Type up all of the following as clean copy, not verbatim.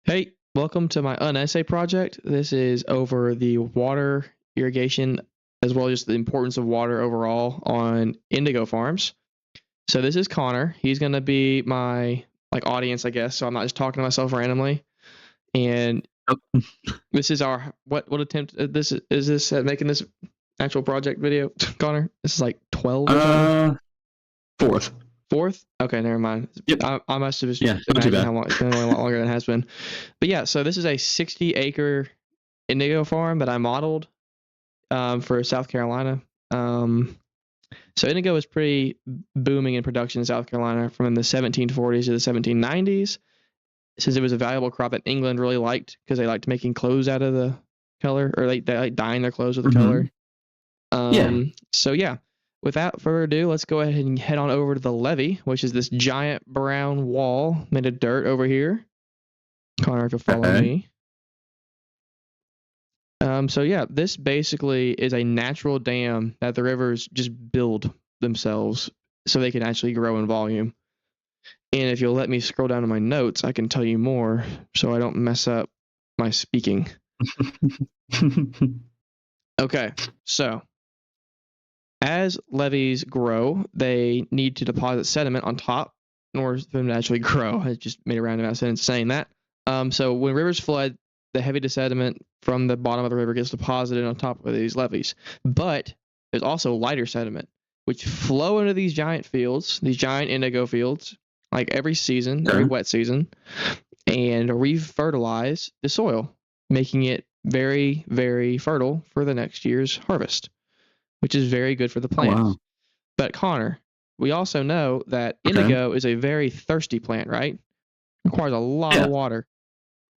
Hey, welcome to my Unessay project. This is over the water irrigation as well as just the importance of water overall on indigo farms. So this is Connor. He's going to be my audience, I guess. So I'm not just talking to myself randomly. And this is our what attempt this is this at making this actual project video, Connor? This is like 12 or something? Fourth. Fourth? Okay, never mind. Yep. I must have just Yeah, not too imagined bad. how long it's been a lot longer than it has been. But yeah, so this is a 60-acre indigo farm that I modeled for South Carolina. So indigo was pretty booming in production in South Carolina from the 1740s to the 1790s, since it was a valuable crop that England really liked because they liked making clothes out of the color, or they like dyeing their clothes with the color. So yeah, without further ado, let's go ahead and head on over to the levee, which is this giant brown wall made of dirt over here. Connor, if you'll follow me. So yeah, this basically is a natural dam that the rivers just build themselves so they can actually grow in volume. And if you'll let me scroll down to my notes, I can tell you more so I don't mess up my speaking. Okay, so as levees grow, they need to deposit sediment on top in order for them to actually grow. I just made a roundabout sentence saying that. So when rivers flood, the heavy sediment from the bottom of the river gets deposited on top of these levees. But there's also lighter sediment, which flow into these giant fields, these giant indigo fields, like every season, every wet season, and re-fertilize the soil, making it very, very fertile for the next year's harvest, which is very good for the plants. Oh, wow. But Connor, we also know that indigo is a very thirsty plant, right? It requires a lot of water.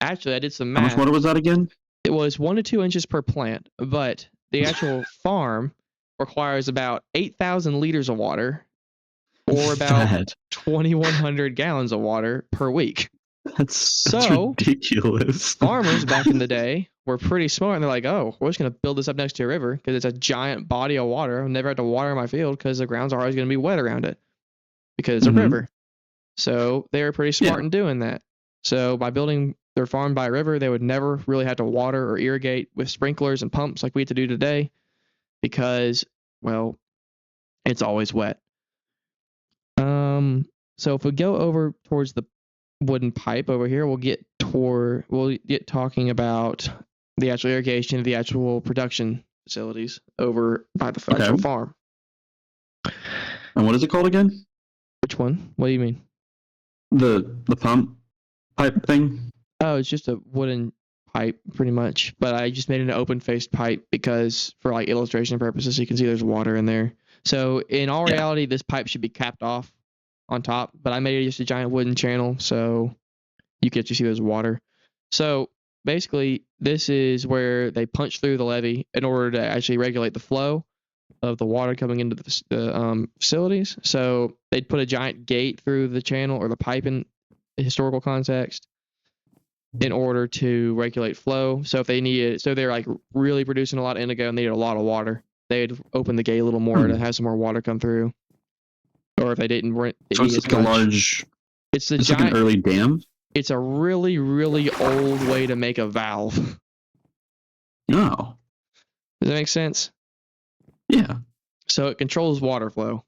Actually, I did some math. How much water was that again? It was 1 to 2 inches per plant, but the actual farm requires about 8,000 liters of water, or about 2,100 gallons of water per week. That's ridiculous. Farmers back in the day were pretty smart, and they're like, oh, we're just going to build this up next to a river because it's a giant body of water. I've never had to water my field because the ground's always going to be wet around it because it's a river. So they were pretty smart in doing that. So by building their farm by a river, they would never really have to water or irrigate with sprinklers and pumps like we have to do today because, well, it's always wet. So if we go over towards the wooden pipe over here, we'll get talking about the actual irrigation of the actual production facilities over by the actual farm. And what is it called again? Which one? What do you mean? The pump pipe thing? Oh, it's just a wooden pipe pretty much, but I just made it an open-faced pipe because for like illustration purposes, you can see there's water in there. So in all reality, this pipe should be capped off on top, but I made it just a giant wooden channel so you get to see there's water. So basically, this is where they punch through the levee in order to actually regulate the flow of the water coming into the facilities. So they'd put a giant gate through the channel or the pipe in historical context in order to regulate flow. So if they needed, so they're like really producing a lot of indigo and they needed a lot of water, they'd open the gate a little more to have some more water come through. Or if they didn't, so it's like a large. It's a giant, like an early dam. It's a really, really old way to make a valve. No. Does that make sense? Yeah. So it controls water flow,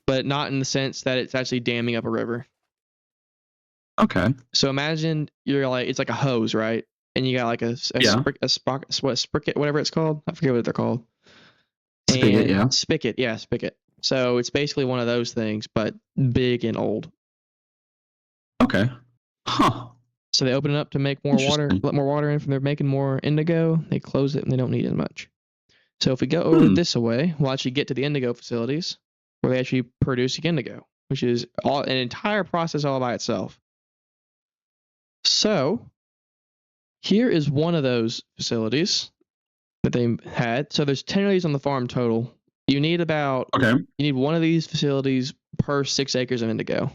but not in the sense that it's actually damming up a river. Okay. So imagine it's like a hose, right? And you got like a spigot, whatever it's called. I forget what they're called. Spigot, spigot. So it's basically one of those things, but big and old. Okay. Huh. So they open it up to make more water, let more water in from they're making more indigo. They close it and they don't need as much. So if we go over this way, we'll actually get to the indigo facilities where they actually produce indigo, which is an entire process all by itself. So here is one of those facilities that they had. So there's 10 of these on the farm total. You need you need one of these facilities per 6 acres of indigo,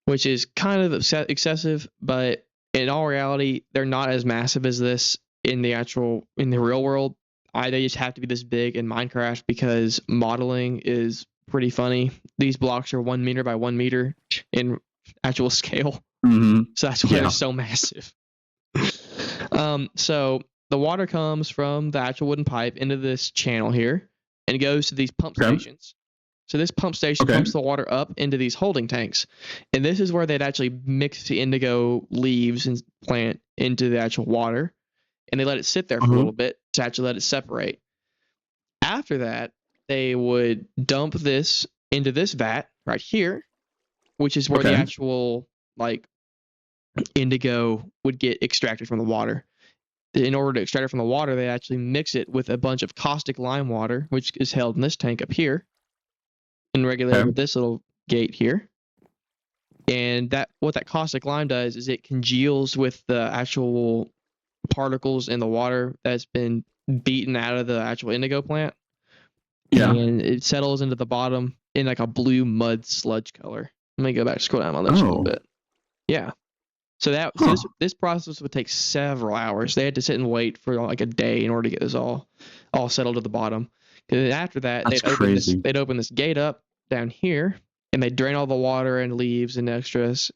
which is kind of excessive, but in all reality, they're not as massive as this in the real world. They just have to be this big in Minecraft because modeling is pretty funny. These blocks are 1 meter by 1 meter in actual scale. Mm-hmm. So that's why Yeah. they're so massive. So the water comes from the actual wooden pipe into this channel here and it goes to these pump Okay. stations. So this pump station Okay. pumps the water up into these holding tanks. And this is where they'd actually mix the indigo leaves and plant into the actual water. And they let it sit there for a little bit to actually let it separate. After that, they would dump this into this vat right here, which is where the Okay. actual like indigo would get extracted from the water. In order to extract it from the water, they actually mix it with a bunch of caustic lime water, which is held in this tank up here and regulated with this little gate here. And what that caustic lime does is it congeals with the actual particles in the water that's been beaten out of the actual indigo plant. Yeah. And it settles into the bottom in like a blue mud sludge color. Let me go back, scroll down on this a little bit. Yeah. So this process would take several hours. They had to sit and wait for like a day in order to get this all settled to the bottom. Because after that, they'd open this gate up down here, and they drain all the water and leaves and excess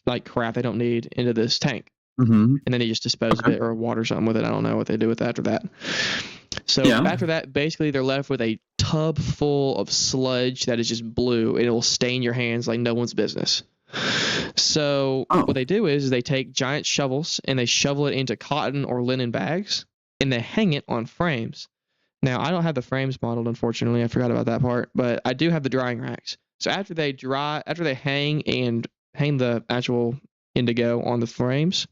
like crap they don't need into this tank. Mm-hmm. And then they just dispose of it or water something with it. I don't know what they do with it after that. So after that, basically they're left with a tub full of sludge that is just blue. It will stain your hands like no one's business. So what they do is they take giant shovels and they shovel it into cotton or linen bags and they hang it on frames. Now, I don't have the frames modeled, unfortunately. I forgot about that part, but I do have the drying racks. So after they hang the actual indigo on the frames,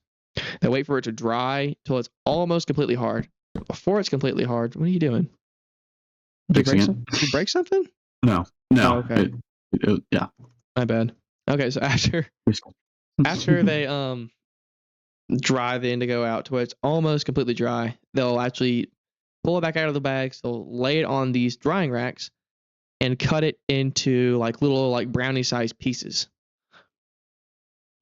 they wait for it to dry till it's almost completely hard. Before it's completely hard, what are you doing? Did you break something? No. Oh, okay. Yeah. My bad. Okay, so after they dry the indigo out to where it's almost completely dry, they'll actually pull it back out of the bags. They'll lay it on these drying racks and cut it into like little like brownie-sized pieces.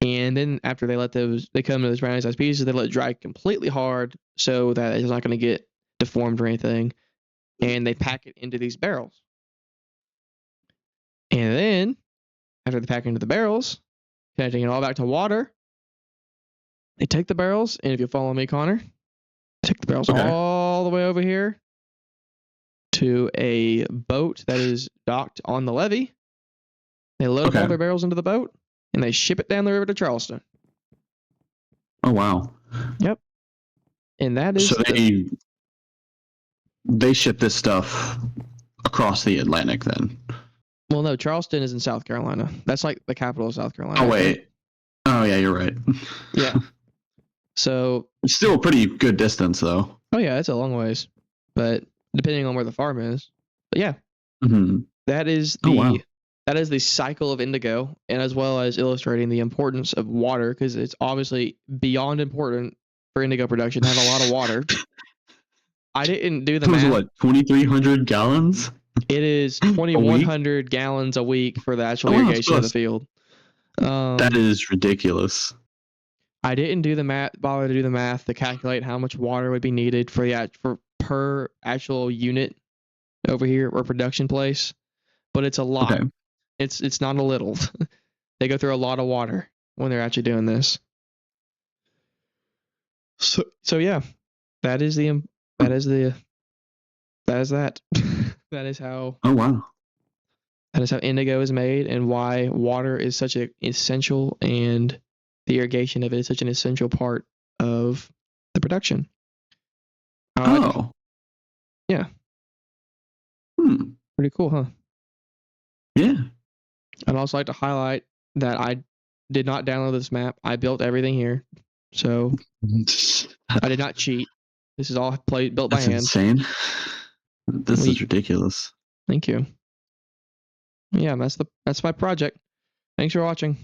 And then after they come to those brownie-sized pieces, they let it dry completely hard so that it's not going to get deformed or anything. And they pack it into these barrels. And then after they pack it into the barrels, connecting it all back to water, they take the barrels, and if you follow me, Connor, take the barrels all the way over here to a boat that is docked on the levee. They load up all their barrels into the boat, and they ship it down the river to Charleston. Oh, wow. Yep. And that is... So they ship this stuff across the Atlantic then? Well, no, Charleston is in South Carolina. That's like the capital of South Carolina. Oh, wait. Oh, yeah, you're right. Yeah. So... It's still a pretty good distance, though. Oh, yeah, it's a long ways. But depending on where the farm is. But yeah. Mm-hmm. That is the cycle of indigo, and as well as illustrating the importance of water, because it's obviously beyond important for indigo production to have a lot of water. I didn't do the math. What, 2,300 gallons? It is 2,100 gallons a week for the actual irrigation of the field. That is ridiculous. I didn't bother to do the math to calculate how much water would be needed for per actual unit over here or production place, but it's a lot. Okay. It's not a little. They go through a lot of water when they're actually doing this. So yeah, that is that. That is how. Oh wow. That is how indigo is made, and why water is such an essential, and the irrigation of it is such an essential part of the production. Yeah. Pretty cool, huh? Yeah. I'd also like to highlight that I did not download this map. I built everything here, so I did not cheat. This is all built by hand. That's insane. This is ridiculous. Thank you. Yeah, that's my project. Thanks for watching.